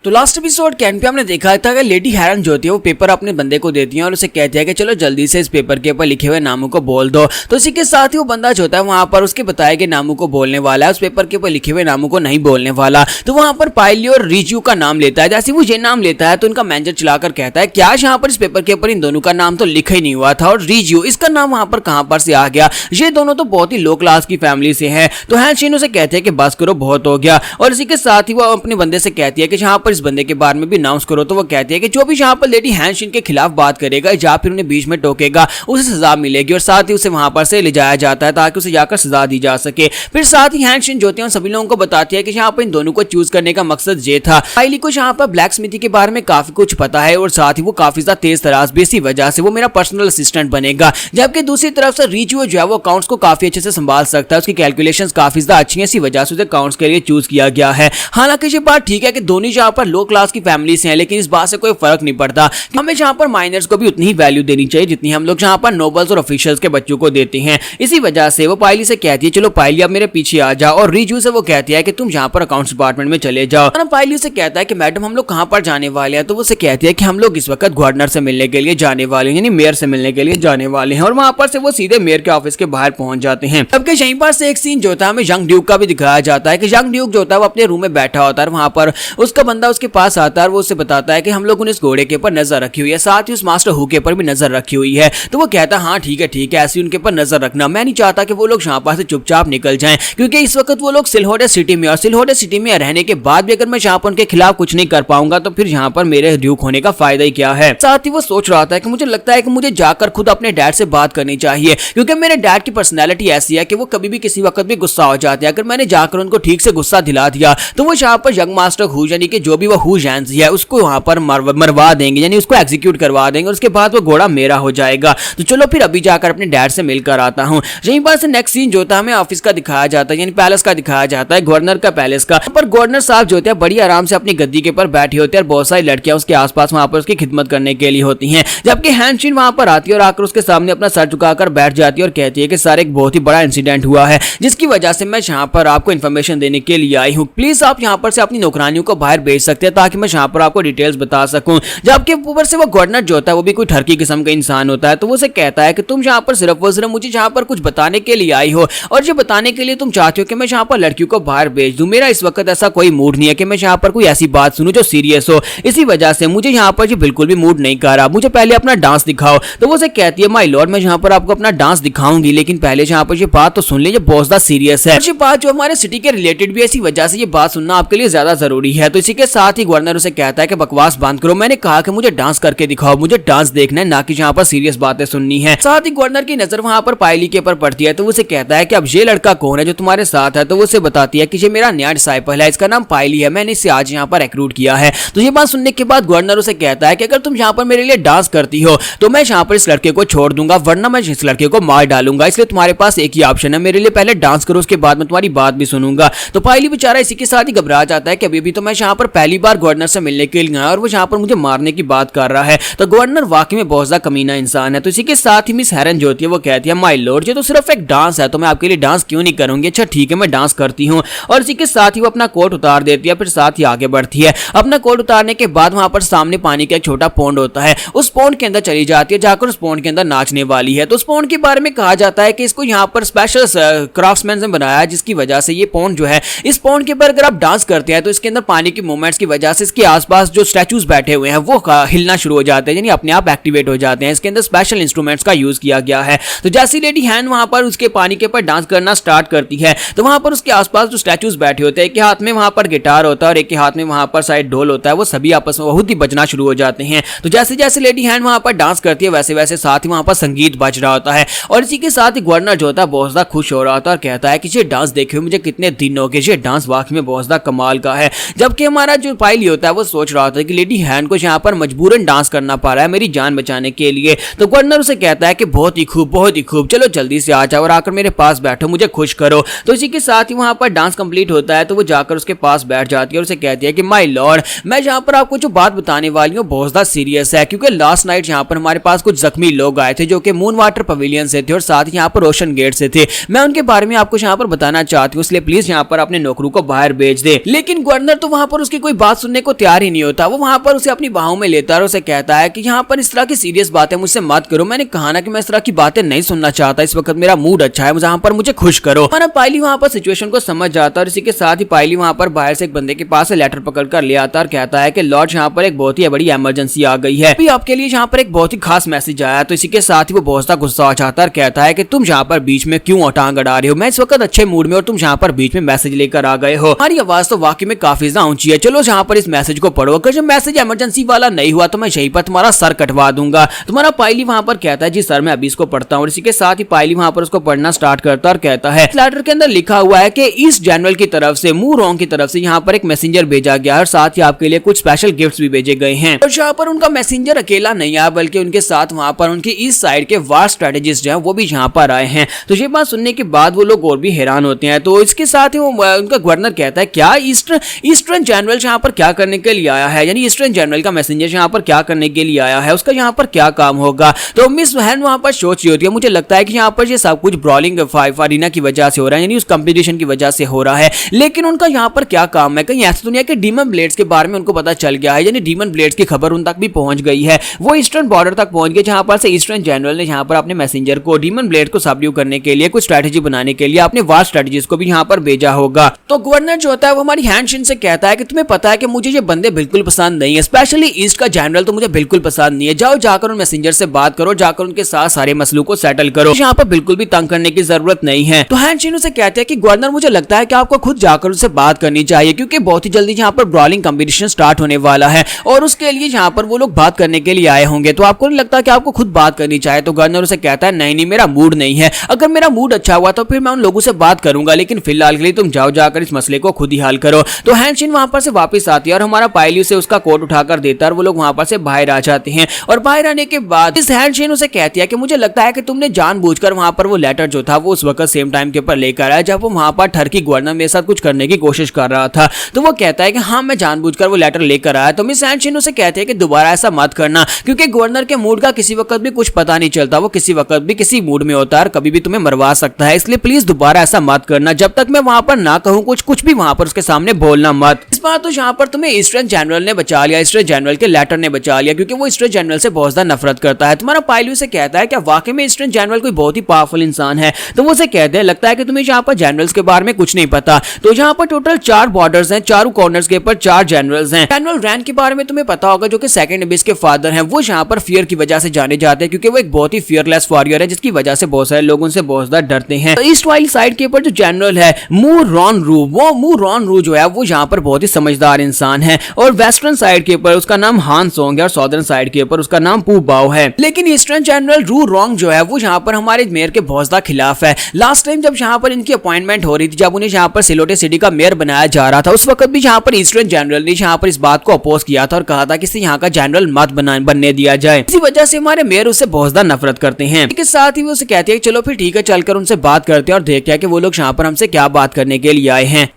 तो last episode can pay हमने देखा था कि लेडी हैरन जो होती है वो पेपर अपने बंदे को देती है और उसे कहती है कि चलो जल्दी से इस पेपर के ऊपर लिखे हुए नामों को बोल दो। तो इसी के साथ ही वो बंदा जो होता है वहां पर उसके बताया कि नामों को बोलने वाला है, उस पेपर के ऊपर लिखे हुए नामों को नहीं बोलने वाला। तो वहां पर पायली और रिजू का नाम लेता है। जैसे वो ये नाम लेता है तो उनका मैनेजर चलाकर कहता है क्या यहाँ पर इस पेपर के ऊपर इन दोनों का नाम तो लिखा ही नहीं हुआ था, और रिजू इसका नाम वहां पर कहां पर से आ गया, ये दोनों तो बहुत ही लो क्लास की फैमिली से हैं। तो हैंशिन उसे कहते हैं कि बस करो बहुत हो गया, और इसी के साथ ही वो अपने बंदे से कहती है कि यहाँ पर इस बंदे के बारे में अनाउंस करो। तो वो कहती है कि जो भी यहाँ पर लेडी हैंशिन के खिलाफ बात करेगा या फिर उन्हें बीच में टोकेगा उसे सजा मिलेगी, और साथ ही उसे वहां पर से ले जाया जाता है ताकि उसे जाकर सजा दी जा सके। फिर साथ ही हैंशिन जो है सभी लोगों को बताती है कि यहाँ पर इन दोनों को चूज करने का मकसद ये था। पायली को यहाँ पर ब्लैक स्मिथी के बारे में काफी कुछ पता है और साथ ही वो काफी ज्यादा तेज तराज भी, इसी वजह से वो मेरा पर्सनल असिस्टेंट बनेगा। जबकि दूसरी तरफ से रिचू जो है वो अकाउंट्स को काफी अच्छे से संभाल सकता है, उसकी कैलकुलेशंस काफी ज्यादा अच्छी है, इसी वजह से उसे अकाउंट्स के लिए चूज किया गया है। हालांकि ये बात ठीक है कि दोनों यहाँ पर लो क्लास की फैमिली से हैं, लेकिन इस बात से कोई फर्क नहीं पड़ता। हमें यहाँ पर माइनर्स को भी उतनी ही वैल्यू देनी चाहिए जितनी हम लोग यहाँ पर नोबल्स और ऑफिशियल्स के बच्चों को देते हैं। इसी वजह से वो पायली से कहती है चलो पायली अब मेरे पीछे आ जाओ, और रिजू से वो कहती है कि तुम यहाँ पर अकाउंट्स डिपार्टमेंट में चले जाओ। और पायली से कहता है कि मैडम हम लोग कहाँ पर जाने वाले हैं। तो वो से कहती है कि हम लोग इस वक्त गवर्नर से मिलने के लिए जाने वाले हैं, यानी मेयर से मिलने के लिए जाने वाले हैं, और वहां पर से वो सीधे मेयर के ऑफिस के बाहर पहुंच जाते हैं। जबकि यहीं पर से एक सीन जो होता है हमें यंग ड्यूक का भी दिखाया जाता है कि यंग ड्यूक जो होता है वो अपने रूम में बैठा होता है, वहां पर उसका बंदा उसके पास आता है और वो उससे बताता है कि हम लोगों ने इस घोड़े के ऊपर नजर रखी हुई है, साथ ही उस मास्टर हु के ऊपर भी नजर रखी हुई है। तो वो कहता है हाँ ठीक है ऐसी उनके ऊपर नजर रखना, मैं नहीं चाहता कि वो लोग यहाँ पर से चुपचाप निकल जाएं, क्योंकि इस वक्त वो लोग सिलहोडे सिटी में, और सिलहोडे सिटी में रहने के बाद भी अगर मैं यहाँ पर उनके खिलाफ कुछ नहीं कर पाऊंगा तो फिर यहाँ पर मेरे ड्यूक होने का फायदा ही क्या है। साथ ही वो सोच रहा था कि मुझे लगता है कि मुझे जाकर खुद अपने डैड से बात करनी चाहिए, क्योंकि मेरे डैड की पर्सनैलिटी ऐसी है कि वो कभी भी किसी वक्त भी गुस्सा हो जाते हैं। अगर मैंने जाकर उनको ठीक से गुस्सा दिला दिया तो वो यहाँ पर यंग मास्टर हु यानी कि जो भी वो हु जैंसी है उसको वहां पर मरवा देंगे, यानी उसको एग्जीक्यूट करवा देंगे, और उसके बाद वो घोड़ा मेरा हो जाएगा। तो चलो फिर अभी जाकर अपने डैड से मिलकर आता हूँ। यहीं पर से नेक्स्ट सीन जो होता है हमें ऑफिस का दिखाया जाता है, यानी पैलेस का दिखाया जाता है, गवर्नर का पैलेस का। पर गवर्नर साहब जो होते हैं बड़ी आराम से अपनी गद्दी के ऊपर बैठे होते हैं और बहुत सारी लड़कियां उसके आसपास वहां पर उसकी खिदमत करने के लिए होती हैं। जबकि हैंशिन वहां पर आती है और आकर उसके सामने अपना सर झुकाकर बैठ जाती है और कहती है कि सर एक बहुत ही बड़ा इंसिडेंट हुआ है जिसकी वजह से मैं यहाँ पर आपको इन्फॉर्मेशन देने के लिए आई हूँ। प्लीज आप यहाँ पर से अपनी नौकरानियों को बाहर भेज सकते हैं ताकि मैं यहाँ पर आपको डिटेल्स बता सकूं। जबकि ऊपर से वो गवर्नर जो होता है वो भी कोई ठरकी किस्म का इंसान होता है, तो वो उसे कहता है कि तुम यहाँ पर सिर्फ मुझे यहाँ पर कुछ बताने के लिए आई हो, और ये बताने के लिए तुम चाहते हो कि मैं यहाँ पर लड़कियों को बाहर भेज दूं। मेरा इस वक्त ऐसा कोई मूड नहीं है कि मैं यहाँ पर कोई ऐसी बात सुनूं जो सीरियस हो, इसी वजह से मुझे यहाँ पर ये बिल्कुल भी मूड नहीं कर रहा, मुझे पहले अपना डांस दिखाओ। तो वो उसे कहती है माय लॉर्ड मैं यहाँ पर आपको अपना डांस दिखाऊंगी, लेकिन पहले यहाँ पर ये बात तो सुन ले, ये बहुत ज्यादा सीरियस है, ये बात जो हमारे सिटी के रिलेटेड भी, इसी वजह से ये बात सुनना आपके लिए ज्यादा जरूरी है। तो इसी के साथ ही गवर्नर उसे कहता है कि बकवास बंद करो, मैंने कहा कि मुझे डांस करके दिखाओ, मुझे डांस देखना है ना कि यहाँ पर सीरियस बातें सुननी है। साथ ही गवर्नर की नजर वहां पर पायली के ऊपर पड़ती है, तो उसे कहता है कि अब ये लड़का कौन है जो तुम्हारे साथ है। तो वो उसे बताती है कि ये मेरा नया डिसाइपल है, इसका नाम पायली है, मैंने इसे आज यहाँ पर रिक्रूट किया है। तो ये बात सुनने के बाद गवर्नर उसे कहता है कि अगर तुम यहाँ पर मेरे लिए डांस करती हो तो मैं यहाँ पर इस लड़के को छोड़ दूंगा, वरना मैं इस लड़के को मार डालूंगा, इसलिए तुम्हारे पास एक ही ऑप्शन है, मेरे लिए पहले डांस करो, उसके बाद मैं तुम्हारी बात भी सुनूंगा। तो पायली बेचारा इसी के साथ ही घबरा जाता है कि अभी भी तो मैं यहाँ पर पहली बार गवर्नर से मिलने के लिए आया और वो यहाँ पर मुझे मारने की बात कर रहा है। तो गवर्नर वाकई में बहुत ज्यादा कमीना इंसान है। तो इसी के साथ ही मिस हैरन जो होती है वो कहती है माय लॉर्ड ये तो सिर्फ एक डांस है, तो मैं आपके लिए डांस क्यों नहीं करूंगी। अच्छा ठीक है मैं डांस करती हूँ, और इसी के साथ ही वो अपना कोट उतार देती है, फिर साथ ही आगे बढ़ती है। अपना कोट उतारने के बाद वहां पर सामने पानी का एक छोटा पौंड होता है, उस पौंड के अंदर चली जाती है, जाकर उस पौंड के अंदर नाचने वाली है। तो उस पौंड के बारे में कहा जाता है कि इसको यहाँ पर स्पेशल क्राफ्ट्समैन से बनाया है, जिसकी वजह से ये पौंड जो है, इस पौंड के ऊपर अगर आप डांस करते हैं तो इसके अंदर पानी की मूवमेंट्स की वजह से इसके आसपास जो स्टैचूज बैठे हुए हैं वो हिलना शुरू हो जाते हैं, यानी अपने आप एक्टिवेट हो जाते हैं। इसके अंदर स्पेशल इंस्ट्रूमेंट्स का यूज किया गया है। तो जैसी लेडी हैन वहां पर उसके पानी के ऊपर डांस करना स्टार्ट करती है तो वहां पर उसके आसपास जो स्टैचूज बैठे होते हैं, एक के हाथ में वहां पर गिटार होता है और एक के हाथ में वहां पर शायद ढोल होता है, वो सभी आपस में बहुत ही बजना शुरू हो जाते हैं। तो जैसे जैसे लेडी हैन वहां पर डांस करती है वैसे वैसे साथ ही वहां पर संगीत बज रहा होता है, और इसी के साथ ही गवर्नर जो होता है बहुत ज्यादा खुश हो रहा होता है और कहता है कि ये डांस देखे मुझे कितने दिन हो गए, ये डांस वाकई में बहुत ज्यादा कमाल का है। जबकि हमारा जो पायली होता है वो सोच रहा होता है कि लेडी हैन को यहाँ पर मजबूरन डांस करना पा रहा है मेरी जान बचाने के लिए। तो गवर्नर उसे कहता है कि बहुत ही खूब, चलो जल्दी से आ जाओ और आकर मेरे पास बैठो, मुझे खुश करो। तो इसी के साथ ही वहां पर डांस कंप्लीट होता है, तो वो जाकर उसके पास बैठ जाती है और उसे कहती है कि माय लॉर्ड मैं यहाँ पर आपको जो बात बताने वाली हूँ बहुत ज्यादा सीरियस है, क्योंकि लास्ट नाइट यहाँ पर हमारे पास कुछ जख्मी लोग आए थे जो कि मून वाटर पवेलियन से थे और साथ ही यहाँ पर ओशन गेट से थे। मैं उनके बारे में आपको यहाँ पर बताना चाहती हूँ, इसलिए प्लीज यहाँ पर अपने नौकरों को बाहर भेज दे। लेकिन गवर्नर तो वहां पर उसकी कोई बात सुनने को तैयार ही नहीं होता। वो वहाँ पर उसे अपनी बाहों में लेता है और उसे कहता है कि यहाँ पर इस तरह की सीरियस बातें मुझसे मत करो, मैंने कहा ना कि मैं इस तरह की बातें नहीं सुनना चाहता, इस वक्त मेरा मूड अच्छा है, जहाँ पर मुझे खुश करो। हमारा पायली वहाँ पर सिचुएशन को समझ जाता है और इसी के साथ ही पायली वहाँ पर बाहर से एक बंदे के पास लेटर पकड़ कर ले आता है और कहता है कि लॉर्ड यहाँ पर एक बहुत ही बड़ी इमरजेंसी आ गई है, अभी आपके लिए यहाँ पर एक बहुत ही खास मैसेज आया। तो इसी के साथ ही वो बहुत सा गुस्सा हो जाता है और कहता है कि तुम यहाँ पर बीच में क्यों टांग अड़ा रहे हो, मैं इस वक्त अच्छे मूड में और तुम यहाँ पर बीच में मैसेज लेकर आ गए हो। हमारी आवाज तो वाकई में काफी ज्यादा ऊंची है, चलो यहाँ पर इस मैसेज को पढ़ो, अगर जब मैसेज इमरजेंसी वाला नहीं हुआ तो मैं यहीं पर तुम्हारा सर कटवा दूंगा। तुम्हारा पायली वहाँ पर कहता है जी सर मैं अभी इसको पढ़ता हूँ। और इसी के साथ ही पायली वहाँ पर उसको पढ़ना स्टार्ट करता और कहता है लेटर के अंदर लिखा हुआ है कि ईस्ट जनरल की तरफ से मू रोंग की तरफ से यहाँ पर एक मैसेंजर भेजा गया और साथ ही आपके लिए कुछ स्पेशल गिफ्ट्स भी भेजे गए हैं। और यहाँ पर उनका मैसेंजर अकेला नहीं आया बल्कि उनके साथ वहाँ पर उनके ईस्ट साइड के वार स्ट्रेटेजिस्ट हैं वो भी यहाँ पर आए हैं। तो ये बात सुनने के बाद वो लोग और भी हैरान होते हैं। तो इसके साथ ही उनका गवर्नर कहता है क्या ईस्टर्न जनरल यहाँ पर क्या करने के लिए आया है, यानी ईस्टर्न जनरल का मैसेंजर यहाँ पर क्या करने के लिए आया है, उसका यहाँ पर क्या काम होगा। तो मिस वहन वहाँ पर सोच रही होती है, मुझे लगता है कि यहाँ पर ये सब कुछ ब्रॉलिंग फाइव की वजह से हो रहा है, यानी उस कंपटीशन की वजह से हो रहा है, लेकिन उनका यहाँ पर क्या काम है। कहीं ऐसी दुनिया के डीमन ब्लेड्स के बारे में उनको पता चल गया है, यानी डीमन ब्लेड्स की खबर उन तक भी पहुंच गई है, वो ईस्टर्न बॉर्डर तक पहुंच गए जहां पर से ईस्टर्न जनरल ने यहाँ पर अपने मैसेंजर को डीमन ब्लेड को सबड्यू करने के लिए कुछ स्ट्रेटेजी बनाने के लिए अपने वार स्ट्रेटेजिस्ट को भी यहाँ पर भेजा होगा। तो गवर्नर जो होता है वो हमारी हैंडशिन से कहता है कि तुम्हें पता है कि मुझे ये बंदे बिल्कुल पसंद नहीं है, स्पेशली ईस्ट का जनरल तो मुझे बिल्कुल पसंद नहीं है, जाओ जाकर उन मैसेंजर से बात करो, जाकर उनके साथ सारे मसलों को सेटल करो, यहाँ पर बिल्कुल भी तंग करने की जरूरत नहीं है। तो हैंडशिन उसे कहते हैं कि गवर्नर मुझे लगता है कि आपको खुद जाकर उनसे बात करनी चाहिए क्योंकि बहुत ही जल्दी यहाँ पर ब्रॉलिंग कंपटीशन स्टार्ट होने वाला है और उसके लिए यहाँ पर वो लोग बात करने के लिए आए होंगे, तो आपको नहीं लगता कि आपको खुद बात करनी चाहिए। तो गवर्नर उसे कहता है नहीं मेरा मूड नहीं है, अगर मेरा मूड अच्छा हुआ तो फिर मैं उन लोगों से बात करूंगा, लेकिन फिलहाल के लिए तुम जाओ जाकर इस मसले को खुद ही हल करो। तो हैंडशिन वहां पर से वापस आती है और हमारा पायली से उसका कोट उठाकर देता है और वो लोग वहां पर से बाहर आ जाते हैं। और बाहर आने के बाद इस हैंडशिन उसे कहती है कि मुझे लगता है कि तुमने जानबूझकर वहां पर वो लेटर जो था वो उस वक्त सेम टाइम के ऊपर लेकर आया जब वो वहां पर टर्की गवर्नर मेरे साथ कुछ करने की कोशिश कर रहा था। तो वो कहता है कि हाँ मैं जानबूझकर वो लेटर लेकर आया। तो मिस हैंडशिन उसे कहते हैं कि दोबारा ऐसा मत करना क्योंकि गवर्नर के मूड का किसी वक्त भी कुछ पता नहीं चलता, वो किसी वक्त भी किसी मूड में होता है और कभी भी तुम्हें मरवा सकता है, इसलिए प्लीज दोबारा ऐसा मत करना, जब तक मैं वहां पर ना कहूं कुछ भी वहां पर उसके सामने बोलना मत। इस बार तो यहाँ पर तुम्हें ईस्टर्न जनरल ने बचा लिया, ईस्टर्न जनरल के लेटर ने बचा लिया क्योंकि वो ईस्टर्न जनरल से बहुत ज्यादा नफरत करता है। तुम्हारा पायलू से कहता है कि वाकई में ईस्टर्न जनरल कोई बहुत ही पावरफुल इंसान है। तो वो उसे कहते हैं लगता है कि तुम्हें यहाँ पर जनरल्स के बारे में कुछ नहीं पता। तो यहाँ पर टोटल 4 बॉर्डर्स हैं, चारों कॉर्नर्स के ऊपर 4 जनरल्स हैं। जनरल रैन के बारे में तुम्हें पता होगा जो कि सेकंड एबिस के फादर हैं, वो यहाँ पर फियर की वजह से जाने जाते हैं क्योंकि वो एक बहुत ही फियरलेस वॉरियर है जिसकी वजह से बहुत सारे लोग उनसे बहुत ज्यादा डरते हैं। तो ईस्ट वाली साइड के ऊपर जो जनरल है मू रॉन रू, वो मू रॉन रू जो है वो यहाँ पर बहुत ही समझदार इंसान है और वेस्टर्न साइड के ऊपर उसका नाम हान सोंग है और सॉदर्न साइड के ऊपर उसका नाम पू बाओ है। लेकिन ईस्टर्न जनरल रू रोंग जो है वो यहाँ पर हमारे मेयर के बहुत ज्यादा खिलाफ है। लास्ट टाइम जब यहाँ पर इनकी अपॉइंटमेंट हो रही थी, जब उन्हें यहाँ पर सिलोटे सिटी का मेयर बनाया जा रहा था, उस वक्त भी यहाँ पर ईस्टर्न जनरल ने यहाँ पर इस बात को अपोज किया था और कहा था कि इसे यहाँ का जनरल मत बनने दिया जाए। इसी वजह से हमारे मेयर उससे बहुत ज्यादा नफरत करते हैं। इसके साथ ही वो उसे कहते हैं चलो फिर ठीक है चलकर उनसे बात करते हैं और देखते हैं कि वो लोग यहाँ पर हमसे क्या बात करने के लिए आए हैं।